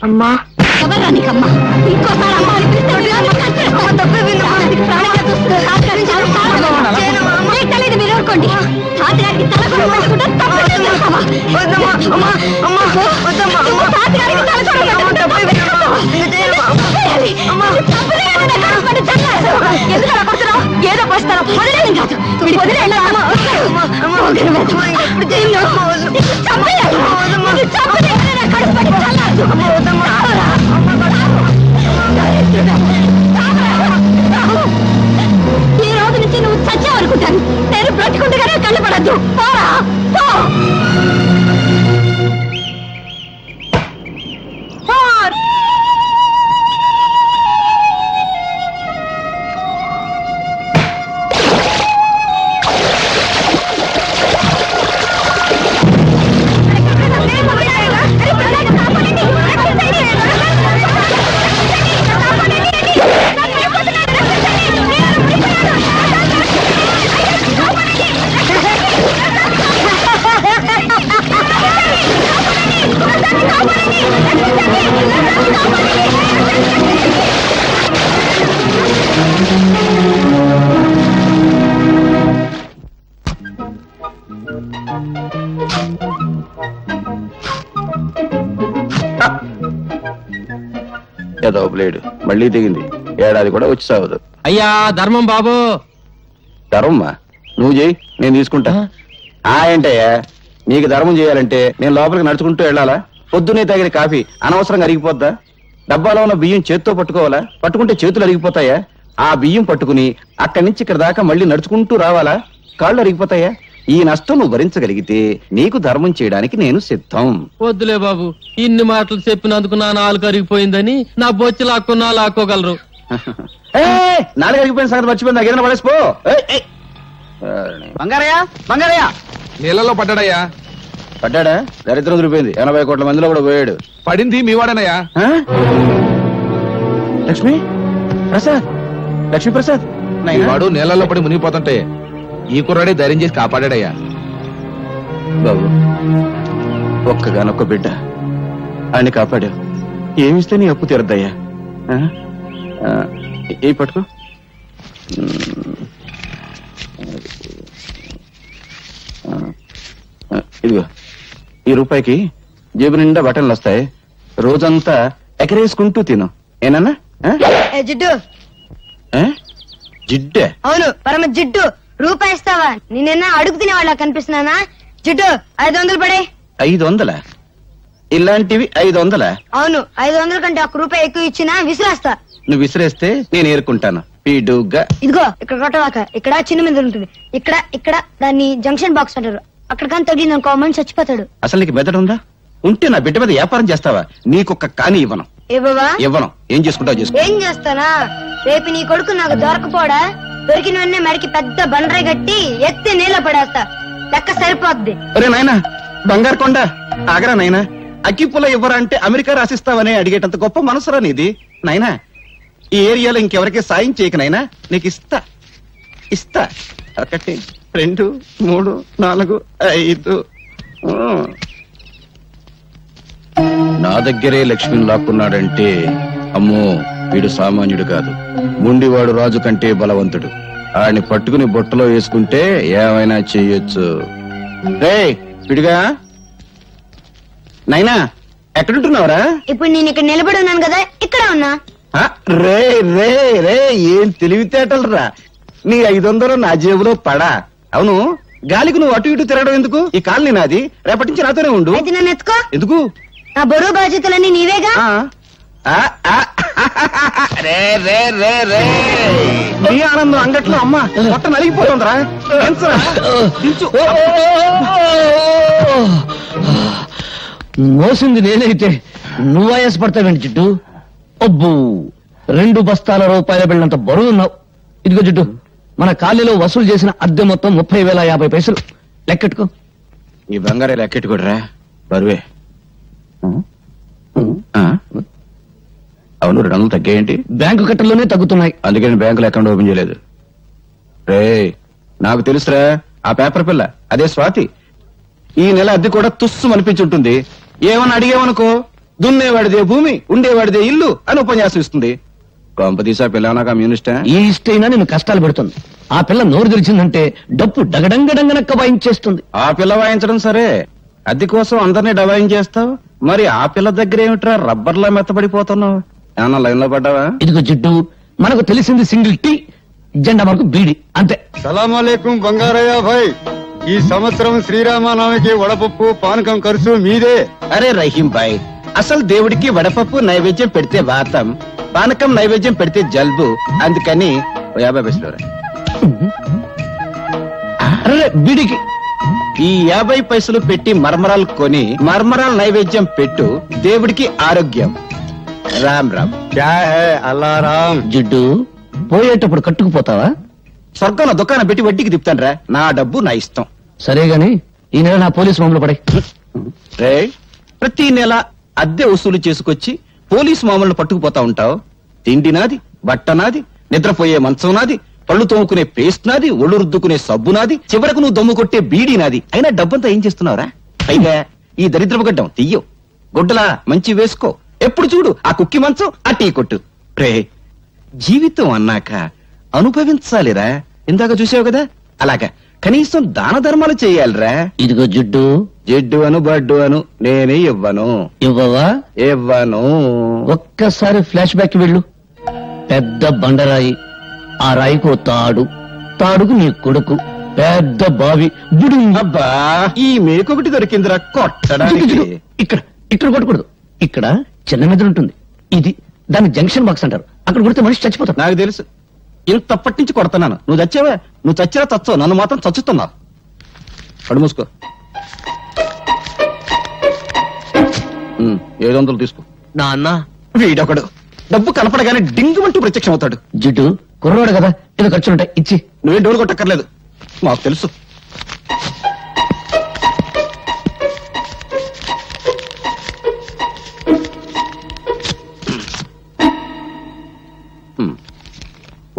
అమ్మా ఎవరా నీకమ్మా? ఇంకోసారి అమ్మ అని పిలిస్తే తెలీదు. మీరు ఊరుకోండి. తాతగారికి తల కూడా పెట్టుకుంటే ఏదో పోస్తారా? వదిలేదు కాదు, వదిలేదు. ఈ రోజు నుంచి నువ్వు చచ్చావనుకుంటాను. నేను బ్రతికుండగానే కళ్ళపడద్దు. పోరా పో. ఏదో బ్లేడు మళ్ళీ దిగింది. ఏడాది కూడా వచ్చి సావదు. అయ్యా ధర్మం బాబు. ధర్మమ్మా నువ్వు చేయి, నేను తీసుకుంటా. ఏంటయ్యా నీకు ధర్మం చేయాలంటే నేను లోపలికి నడుచుకుంటూ వెళ్ళాలా? పొద్దునే తాగిన కాఫీ అనవసరంగా అరిగిపోద్దా? డబ్బాలో ఉన్న బియ్యం చేత్తో పట్టుకోవాలా? పట్టుకుంటే చేతులు అరిగిపోతాయా? ఆ బియ్యం పట్టుకుని అక్కడి నుంచి ఇక్కడ దాకా మళ్ళీ నడుచుకుంటూ రావాలా? కాళ్ళు అరిగిపోతాయా? ఈ నష్టం నువ్వు భరించగలిగితే నీకు ధర్మం చేయడానికి నేను సిద్ధం. వద్దులే బాబు, ఇన్ని మాటలు చెప్పినందుకు నా నాలుగు అరిగిపోయిందని నా బొచ్చి లాక్కున్నా లాక్కోగలరు. నాలుగు అరిగిపోయిన సంగతి మర్చిపోయింది. నాకు ఏదైనా పడేసిపో. బంగారయ్య బంగారయ్య నీళ్ళలో పడ్డాడయ్యా. పడ్డాడా? దరిద్రం దొరికిపోయింది. 80 కోట్ల మందిలో కూడా పోయాడు. పడింది మీవాడనయ్యా. లక్ష్మీ ప్రసాద్, లక్ష్మీ ప్రసాద్ వాడు నీళ్ళలో పడి మునిగిపోతుంటే ఈ కుర్రాడే ధైర్యం చేసి కాపాడాడయ్యా. బాబు ఒక్కగానొక్క బిడ్డ, ఆయన్ని కాపాడావు. ఏమిస్తే నీ అప్పు తీరద్దయ్యా. ఏ పట్టుకో. ఇదిగో ఈ రూపాయికి జేబు నిండా బట్టలు వస్తాయి. రోజంతా ఎకరేసుకుంటూ తిను. ఏనన్నా? జిడ్డు జిడ్డే? అవును, పరమ జిడ్డు. రూపాయి ఇస్తావా? నేనైనా అడుగు తినే వాళ్ళ కనిపిస్తున్నానా? జిడ్డు 500 పడే. 500? ఇలాంటివి 500? అవును, 500 కంటే 1 రూపాయి ఎక్కువ ఇచ్చినా విసిరేస్తా. నువ్వు విసిరేస్తే నేను ఏరుకుంటాను. పీడుగా ఇదిగో ఇక్కడ కొట్టవాక. ఇక్కడ చిన్న మీద ఉంటుంది. ఇక్కడ ఇక్కడ దాన్ని జంక్షన్ బాక్స్ అంటారు. అక్కడ కానీ తగిలింది అనుకో మనిషి చచ్చిపోతాడు. అసలు నీకు మెదడు ఉందా? ఉంటే నా బిడ్డ మీద వ్యాపారం చేస్తావా? నీకొక్క కాని ఇవ్వను. ఇవ్వను. ఏం చేసుకుంటావు చేసుకో. ఏం చేస్తానా? రేపు నీ కొడుకు నాకు దొరకపోడా? దొరికిన వెంటనే మడికి పెద్ద బండరాయి కట్టి ఎత్తి నీళ్ళ పడేస్తా. లెక్క సరిపోద్ది. అరే నాయనా బంగారు కొండ ఆగరా నాయనా. అగ్గిపుల్ల ఇవ్వరా అంటే అమెరికా రాసిస్తావనే అడిగేటంత గొప్ప మనసురా నీది నాయనా. ఈ ఏరియాలో ఇంకెవరికి సాయం చేయక నాయనా. నీకు ఇస్తా ఇస్తా. 1 2 3 4 5. నా దగ్గరే లక్ష్మిని లాక్కున్నాడంటే అమ్మో వీడు సామాన్యుడు కాదు. ముండివాడు రాజు కంటే బలవంతుడు. ఆడిని పట్టుకుని బొట్టలో వేసుకుంటే ఏమైనా చెయ్యొచ్చు. రే విడిగా నైనా ఎక్కడుంటున్నావురా? ఇప్పుడు నేను ఇక్కడ నిలబడి ఉన్నాను కదా, ఇక్కడ ఉన్నా. రే రే రే ఏం తెలివితేటలు రా. నీ 500 నా జేబులో పడా. అవును గాలికి నువ్వు అటు ఇటు తిరగడం ఎందుకు? ఈ కాలనీ నాది. రేపటి నుంచి నాతోనే ఉండు. నన్ను ఎత్తుకో. ఎందుకు? నా బరువు బాధ్యతలన్నీ నీవేగా. నీ ఆనందం అంగట్లో అమ్మ మొట్ట నలిగిపోతుందిరా. మోసింది నేనైతే నువ్వు ఆయాసపడతావేంటి జిడ్డు? అబ్బు 2 బస్తాల రూపాయల బిళ్ళంత బరువు ఉన్నావు. ఇదిగో జిడ్డు, మన కాలనీలో వసూలు చేసిన అద్దె మొత్తం 30,050 పైసలు. లెక్కెట్టుకో. ఈ బంగారే లెక్కెట్టుకోడరా. బరువే. అవును 200 తగ్గాయేంటి? బ్యాంకు కట్టల్లోనే తగ్గుతున్నాయి. అందుకే నేను బ్యాంకులో అకౌంట్ ఓపెన్ చేయలేదు. రే నాకు తెలుసురా ఆ పేపర్ పిల్ల అదే స్వాతి. ఈ నెల అద్దె కూడా తుస్సు అనిపించుంటుంది. ఏమన్నా అడిగేవనుకో దున్నేవాడిదే భూమి ఉండేవాడిదే ఇల్లు అని ఉపన్యాసం ఇస్తుంది. కొంపదీసా పిల్లనా కమ్యూనిస్టా? ఈ ఇష్టైనా నేను కష్టాలు పెడుతుంది. ఆ పిల్ల నోరు తెరిచిందంటే డప్పు డగడంగడంగనక్క వాయించేస్తుంది. ఆ పిల్ల వాయించడం సరే, అద్దె కోసం అందరినీ డబాయించేస్తావు. మరి ఆ పిల్ల దగ్గర ఏమిట్రా రబ్బర్లా మెత్తబడిపోతున్నావు? ఏమన్నా లైన్ లో పడ్డావా? ఇదిగో జిడ్డు, మనకు తెలిసింది సింగిల్ టీ, జెండా మనకు బీడి, అంతే. సలాంలేకం బంగారయ్య భాయ్, ఈ సంవత్సరం శ్రీరామనవమికి వడపప్పు పానకం ఖర్చు మీదే. అరే రహీం భాయ్, అసలు దేవుడికి వడపప్పు నైవేద్యం పెడితే వాతం, పానకం నైవేద్యం పెడితే జల్బు. అందుకని 50 పైసలు రా. అరే బీడికి ఈ 50 పైసలు పెట్టి మర్మరాలు కొని మర్మరాల నైవేద్యం పెట్టు, దేవుడికి ఆరోగ్యం. రామ్ రామ్. క్యా హై అల్లారాం. జిడ్డు, పోయేటప్పుడు కట్టుకుపోతావా? స్వర్గంలో దుకాణం పెట్టి వడ్డీకి తిప్పుతాను రా. నా డబ్బు నా ఇష్టం. సరే గాని ఈ నెల నా పోలీసు మామూలు పడే. రే, ప్రతి నెల అద్దె వసూలు చేసుకొచ్చి పోలీసు మామూలు పట్టుకుపోతా ఉంటావు. తిండి నాది, బట్ట నాది, నిద్రపోయే మంచం నాది, పళ్ళు తోముకునే పేస్ట్ నాది, ఒళ్ళు రుద్దుకునే సబ్బు నాది, చివరకు నువ్వు దమ్ము కొట్టే బీడీ నాది. అయినా డబ్బంతా ఏం చేస్తున్నావురా? పైగా ఈ దరిద్రపు గడ్డం తీయో, గుడ్డలా మంచి వేసుకో. ఎప్పుడు చూడు ఆ కుక్కి మంచం, ఆ టీ కొట్టు. రే, జీవితం అన్నాక అనుభవించాలిరా. ఇందాక చూసావు కదా, అలాగా కనీసం దాన ధర్మాలు చేయాలిరా. ఇదిగో జిడ్డు, జిడ్డు అను బడ్డు అను నేనే ఇవ్వను. ఇవ్వవా? ఇవ్వను. ఒక్కసారి ఫ్లాష్ బ్యాక్ వెళ్ళు. పెద్ద బండరాయి, ఆ రాయికో తాడు, తాడుకు నీ కొడుకు, పెద్ద బావి, బుడు. అబ్బా, ఈ మేకొకటి దొరికిందిరా కొట్టడానికి. ఇక్కడ ఇక్కడ కొట్టకూడదు. ఇక్కడ చిన్న మెదడు ఉంటుంది, ఇది దాన్ని జంక్షన్ బాక్స్ అంటారు. అక్కడ కొడితే మనిషి చచ్చిపోతాడు. నాకు తెలుసు, ఇంతప్పటి నుంచి కొడుతున్నాను. నువ్వు చచ్చావా? నువ్వు చచ్చినా చచ్చావు, నన్ను మాత్రం చచ్చుతున్నావు. కడు మూసుకో. 700 తీసుకో. నాన్న, వీడొకడు డబ్బు కనపడగానే డింగుమంటూ ప్రత్యక్షం అవుతాడు. జిడ్డు కుర్రోడు కదా, ఏదో ఖర్చులుంటాయి, ఇచ్చి. నువ్వేం డోలు కొట్టక్కర్లేదు, మాకు తెలుసు.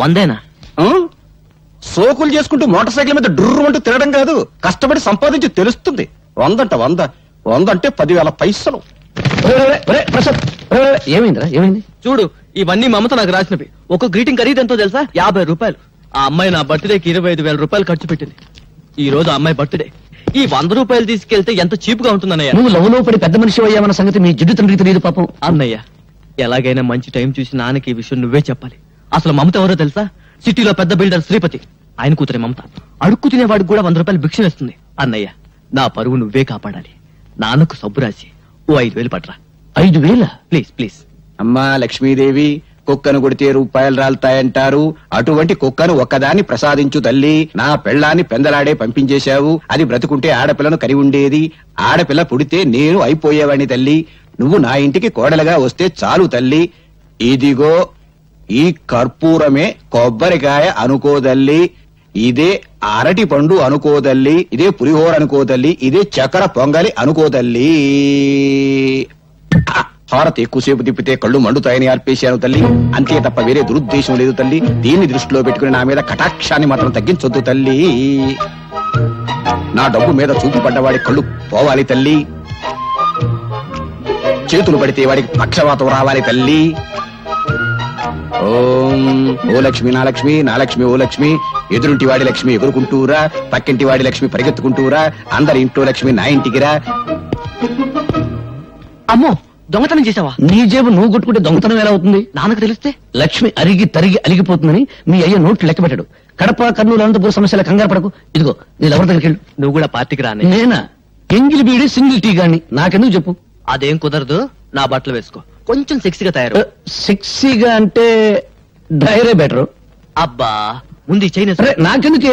వందేనా? సోకులు చేసుకుంటూ మోటార్ సైకిల్ మీద డుర్రు అంటూ తిరగడం కాదు, కష్టపడి సంపాదించి తెలుస్తుంది. 100 అంటే 10,000 పైసలు. ప్రసాద్, ఏమైందిరా? ఏమైంది? చూడు, ఇవన్నీ మమత నాకు రాసినవి. ఒక గ్రీటింగ్ ఖరీదు ఎంతో తెలుసా? 50 రూపాయలు. ఆ అమ్మాయి నా బర్త్డేకి 25,000 రూపాయలు ఖర్చు పెట్టింది. ఈ రోజు ఆ అమ్మాయి బర్త్డే. ఈ 100 రూపాయలు తీసుకెళ్తే ఎంత చీప్ గా ఉంటుందన్నయ్య. నువ్వు లవ్లో పడి పెద్ద మనిషి అయ్యామన్న సంగతి మీ జిడ్డు తండ్రికి తెలియదు పాపం. అన్నయ్య, ఎలాగైనా మంచి టైం చూసి నాన్నకి ఈ విషయం నువ్వే చెప్పాలి. అసలు మమత ఎవరో తెలుసా? సిటీలో పెద్ద బిల్డర్ శ్రీపతి, ఆయన కూతురే మమత. అడుక్కు తినేవాడికి కూడా 100 రూపాయలు భిక్ష వేస్తుంది. అన్నయ్య, నా పరువు నువ్వే కాపాడాలి. నాన్నకు సబ్బు రాసి ఓ 5,000 పట్రా. 5,000? Please please. అమ్మా లక్ష్మీదేవి, కుక్కను కొడితే రూపాయలు రాలుతాయంటారు. అటువంటి కుక్కను ఒక్కదాన్ని ప్రసాదించు తల్లి. నా పెళ్ళాన్ని పెందలాడే పంపించేశావు. అది బ్రతుకుంటే ఆడపిల్లను కరి ఉండేది. ఆడపిల్ల పుడితే నేను అయిపోయేవాడిని తల్లి. నువ్వు నా ఇంటికి కోడలుగా వస్తే చాలు తల్లి. ఇదిగో ఈ కర్పూరమే కొబ్బరికాయ అనుకోదల్లి, ఇదే అరటి పండు అనుకోదల్లి, ఇదే పులిహోర అనుకోదల్లి, ఇదే చక్కెర పొంగలి అనుకోదల్లి. హారతి ఎక్కువసేపు తిప్పితే కళ్ళు మండుతాయని అర్పేశాను తల్లి. అంతే తప్ప వేరే దురుద్దేశం లేదు తల్లి. దీన్ని దృష్టిలో పెట్టుకుని నా మీద కటాక్షాన్ని మాత్రం తగ్గించొద్దు తల్లి. నా డబ్బు మీద చూపు పడ్డవాడి కళ్ళు పోవాలి తల్లి. చేతులు పడితే వాడికి పక్షవాతం రావాలి తల్లి. ఓం ఓ లక్ష్మి నా లక్ష్మి, నా లక్ష్మి ఓ లక్ష్మి. ఎదురుంటి వాడి లక్ష్మి ఎగురుకుంటూరా, పక్కింటి వాడి లక్ష్మి పరిగెత్తుకుంటూరా, అందరి ఇంట్లో లక్ష్మి నా ఇంటికిరా. అమ్మో, దొంగతనం చేసావా? నీ జేబు నువ్వు కొట్టుకుంటే దొంగతనం ఎలా అవుతుంది? నాన్నకు తెలిస్తే లక్ష్మి అరిగి తరిగి అలిగిపోతుందని మీ అయ్య నోట్లు లెక్క పెట్టాడు. కడప, కర్నూలు, అనంతపురం సమస్యల కంగారు పడకు. ఇదిగో నీ ఎవరి దగ్గరికి వెళ్ళు. నువ్వు కూడా పార్టీకి రానే. నేనా? ఎంగిలి బీడి సింగిల్ టీ గాని, నాకెందుకు చెప్పు. అదేం కుదరదు. నా బట్టలు వేసుకో, కొంచెం సెక్సీగా తయారు. సెక్సీగా అంటే డ్రైరే బెటర్. అబ్బా, ముందు ఈ చైన్ నాకెందుకు